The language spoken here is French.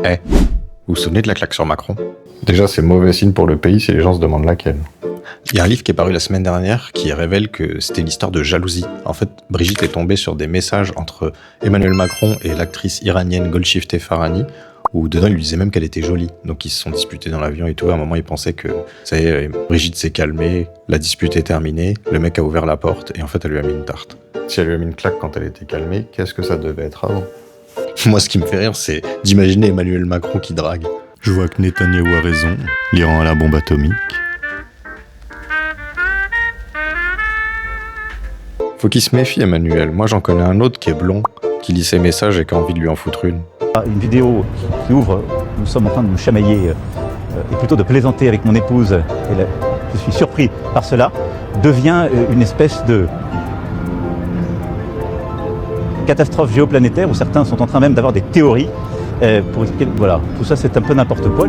Eh, vous vous souvenez de la claque sur Macron? Déjà, c'est mauvais signe pour le pays si les gens se demandent laquelle. Il y a un livre qui est paru la semaine dernière qui révèle que c'était une histoire de jalousie. En fait, Brigitte est tombée sur des messages entre Emmanuel Macron et l'actrice iranienne Golshifteh Farahani, où dedans il lui disait même qu'elle était jolie. Donc ils se sont disputés dans l'avion et tout. À un moment, il pensait que, ça y est, Brigitte s'est calmée, la dispute est terminée, le mec a ouvert la porte et en fait, elle lui a mis une tarte. Si elle lui a mis une claque quand elle était calmée, qu'est-ce que ça devait être avant? Moi, ce qui me fait rire, c'est d'imaginer Emmanuel Macron qui drague. Je vois que Netanyahou a raison, l'Iran a la bombe atomique. Faut qu'il se méfie, Emmanuel. Moi, j'en connais un autre qui est blond, qui lit ses messages et qui a envie de lui en foutre une. Une vidéo qui ouvre, nous sommes en train de nous chamailler et plutôt de plaisanter avec mon épouse, et là, je suis surpris par cela, devient une espèce de catastrophe géoplanétaire où certains sont en train même d'avoir des théories pour lesquelles, voilà, tout ça c'est un peu n'importe quoi.